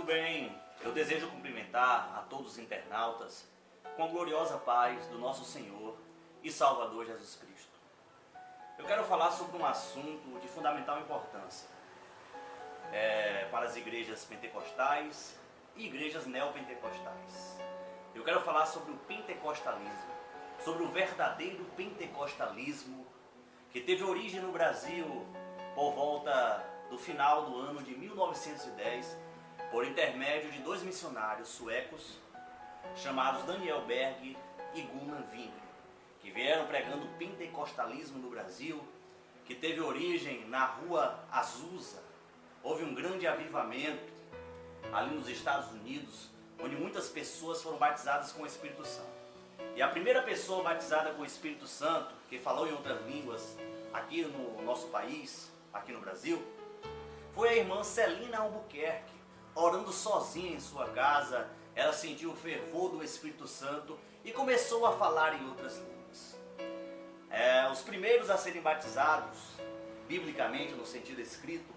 bem, eu desejo cumprimentar a todos os internautas com a gloriosa paz do nosso Senhor e Salvador Jesus Cristo. Eu quero falar sobre um assunto de fundamental importância para as igrejas pentecostais e igrejas neopentecostais. Eu quero falar sobre o pentecostalismo, sobre o verdadeiro pentecostalismo que teve origem no Brasil por volta do final do ano de 1910, por intermédio de dois missionários suecos chamados Daniel Berg e Gunnar Wingren, que vieram pregando o pentecostalismo no Brasil, que teve origem na rua Azusa. Houve um grande avivamento ali nos Estados Unidos, onde muitas pessoas foram batizadas com o Espírito Santo. E a primeira pessoa batizada com o Espírito Santo, que falou em outras línguas aqui no nosso país, aqui no Brasil, foi a irmã Celina Albuquerque. Orando sozinha em sua casa, ela sentiu o fervor do Espírito Santo e começou a falar em outras línguas. Os primeiros a serem batizados, biblicamente, no sentido escrito,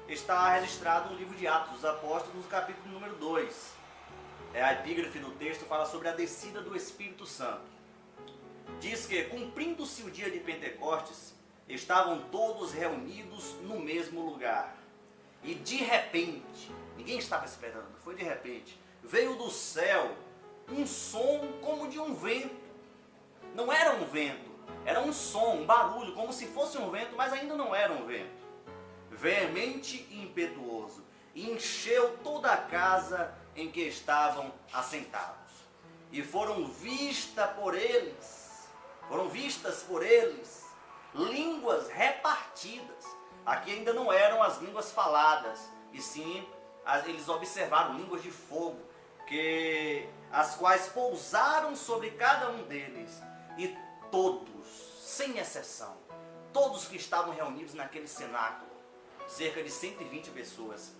está registrado no livro de Atos dos Apóstolos, no capítulo número 2. A epígrafe do texto fala sobre a descida do Espírito Santo. Diz que, cumprindo-se o dia de Pentecostes, estavam todos reunidos no mesmo lugar. E de repente, ninguém estava esperando, foi de repente, veio do céu um som como de um vento. Não era um vento, era um som, um barulho, como se fosse um vento, mas ainda não era um vento. Veemente e impetuoso, e encheu toda a casa em que estavam assentados. E foram vistas por eles línguas repartidas. Aqui ainda não eram as línguas faladas, e sim eles observaram línguas de fogo, as quais pousaram sobre cada um deles. E todos, sem exceção, todos que estavam reunidos naquele cenáculo, cerca de 120 pessoas,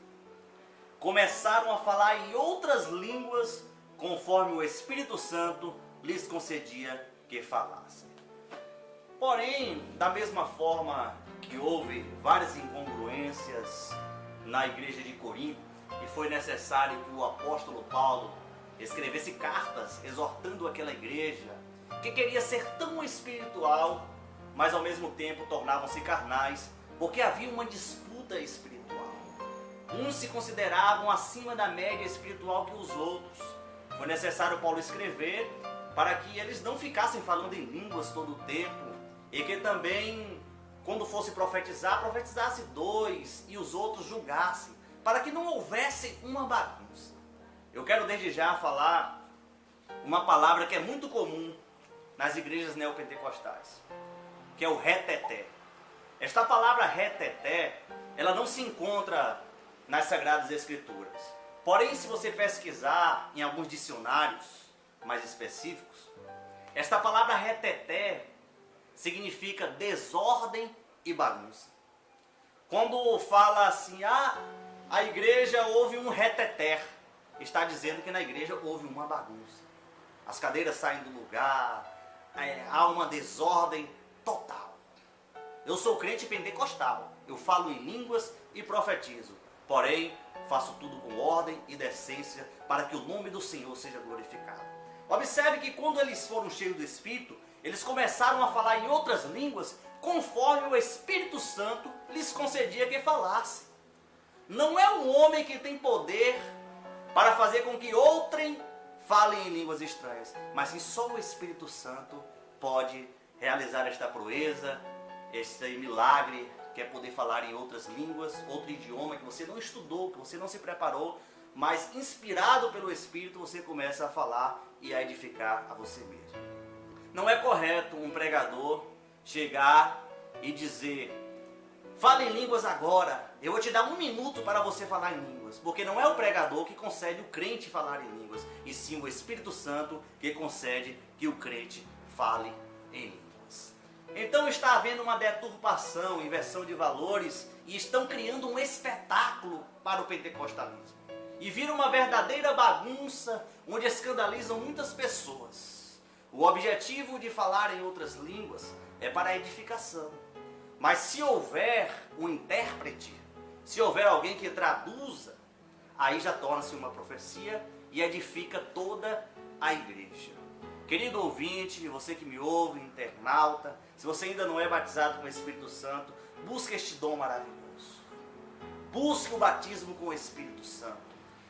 começaram a falar em outras línguas, conforme o Espírito Santo lhes concedia que falassem. Porém, da mesma forma que houve várias incongruências na igreja de Corinto, e foi necessário que o apóstolo Paulo escrevesse cartas exortando aquela igreja, que queria ser tão espiritual, mas ao mesmo tempo tornavam-se carnais, porque havia uma disputa espiritual. Uns se consideravam acima da média espiritual que os outros. Foi necessário Paulo escrever para que eles não ficassem falando em línguas todo o tempo, e que também, quando fosse profetizar, profetizasse dois e os outros julgassem, para que não houvesse uma bagunça. Eu quero desde já falar uma palavra que é muito comum nas igrejas neopentecostais, que é o reteté. Esta palavra reteté, ela não se encontra nas Sagradas Escrituras. Porém, se você pesquisar em alguns dicionários mais específicos, esta palavra reteté significa desordem e bagunça. Quando fala assim, a igreja houve um reteté, está dizendo que na igreja houve uma bagunça. As cadeiras saem do lugar, há uma desordem total. Eu sou crente pentecostal, eu falo em línguas e profetizo, porém faço tudo com ordem e decência para que o nome do Senhor seja glorificado. Observe que quando eles foram cheios do Espírito, eles começaram a falar em outras línguas conforme o Espírito Santo lhes concedia que falassem. Não é um homem que tem poder para fazer com que outrem falem em línguas estranhas, mas sim só o Espírito Santo pode realizar esta proeza, este milagre, que é poder falar em outras línguas, outro idioma que você não estudou, que você não se preparou, mas inspirado pelo Espírito você começa a falar e a edificar a você mesmo. Não é correto um pregador chegar e dizer, fale em línguas agora, eu vou te dar 1 minuto para você falar em línguas, porque não é o pregador que concede o crente falar em línguas, e sim o Espírito Santo que concede que o crente fale em línguas. Então está havendo uma deturpação, inversão de valores, e estão criando um espetáculo para o pentecostalismo. E vira uma verdadeira bagunça, onde escandalizam muitas pessoas. O objetivo de falar em outras línguas é para a edificação. Mas se houver um intérprete, se houver alguém que traduza, aí já torna-se uma profecia e edifica toda a igreja. Querido ouvinte, você que me ouve, internauta, se você ainda não é batizado com o Espírito Santo, busque este dom maravilhoso. Busque o batismo com o Espírito Santo.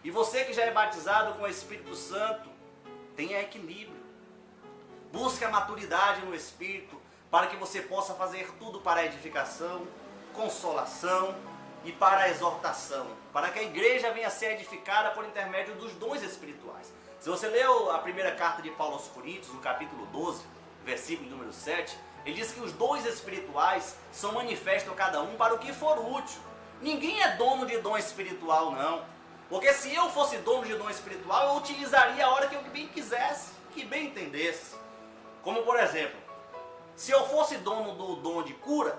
E você que já é batizado com o Espírito Santo, tenha equilíbrio. Busque a maturidade no Espírito para que você possa fazer tudo para a edificação, consolação e para a exortação, para que a igreja venha a ser edificada por intermédio dos dons espirituais. Se você leu a primeira carta de Paulo aos Coríntios, no capítulo 12, versículo número 7, ele diz que os dons espirituais são manifestos a cada um para o que for útil. Ninguém é dono de dom espiritual, não. Porque se eu fosse dono de dom espiritual, eu utilizaria a hora que eu bem quisesse, que bem entendesse. Como por exemplo, se eu fosse dono do dom de cura,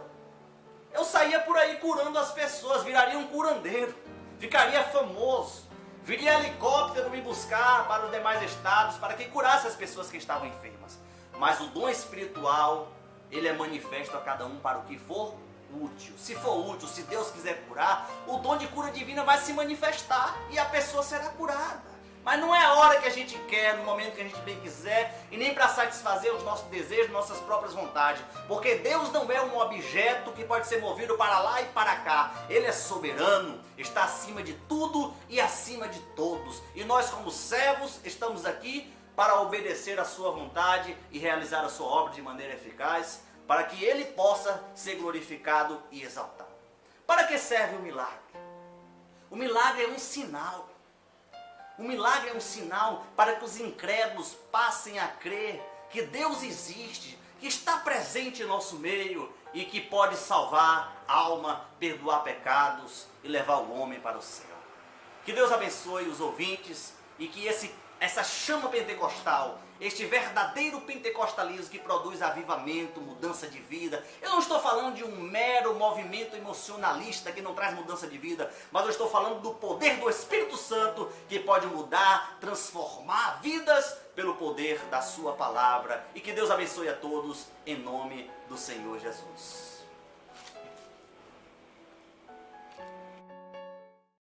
eu saía por aí curando as pessoas, viraria um curandeiro, ficaria famoso, viria helicóptero me buscar para os demais estados, para que curasse as pessoas que estavam enfermas. Mas o dom espiritual, ele é manifesto a cada um para o que for útil. Se for útil, se Deus quiser curar, o dom de cura divina vai se manifestar e a pessoa será curada. Mas não é a hora que a gente quer, no momento que a gente bem quiser, e nem para satisfazer os nossos desejos, nossas próprias vontades. Porque Deus não é um objeto que pode ser movido para lá e para cá. Ele é soberano, está acima de tudo e acima de todos. E nós, como servos, estamos aqui para obedecer a sua vontade e realizar a sua obra de maneira eficaz, para que Ele possa ser glorificado e exaltado. Para que serve o milagre? O milagre é um sinal. O milagre é um sinal para que os incrédulos passem a crer que Deus existe, que está presente em nosso meio e que pode salvar a alma, perdoar pecados e levar o homem para o céu. Que Deus abençoe os ouvintes e que essa chama pentecostal, este verdadeiro pentecostalismo que produz avivamento, mudança de vida. Eu não estou falando de um mero movimento emocionalista que não traz mudança de vida, mas eu estou falando do poder do Espírito Santo que pode mudar, transformar vidas pelo poder da sua palavra. E que Deus abençoe a todos em nome do Senhor Jesus.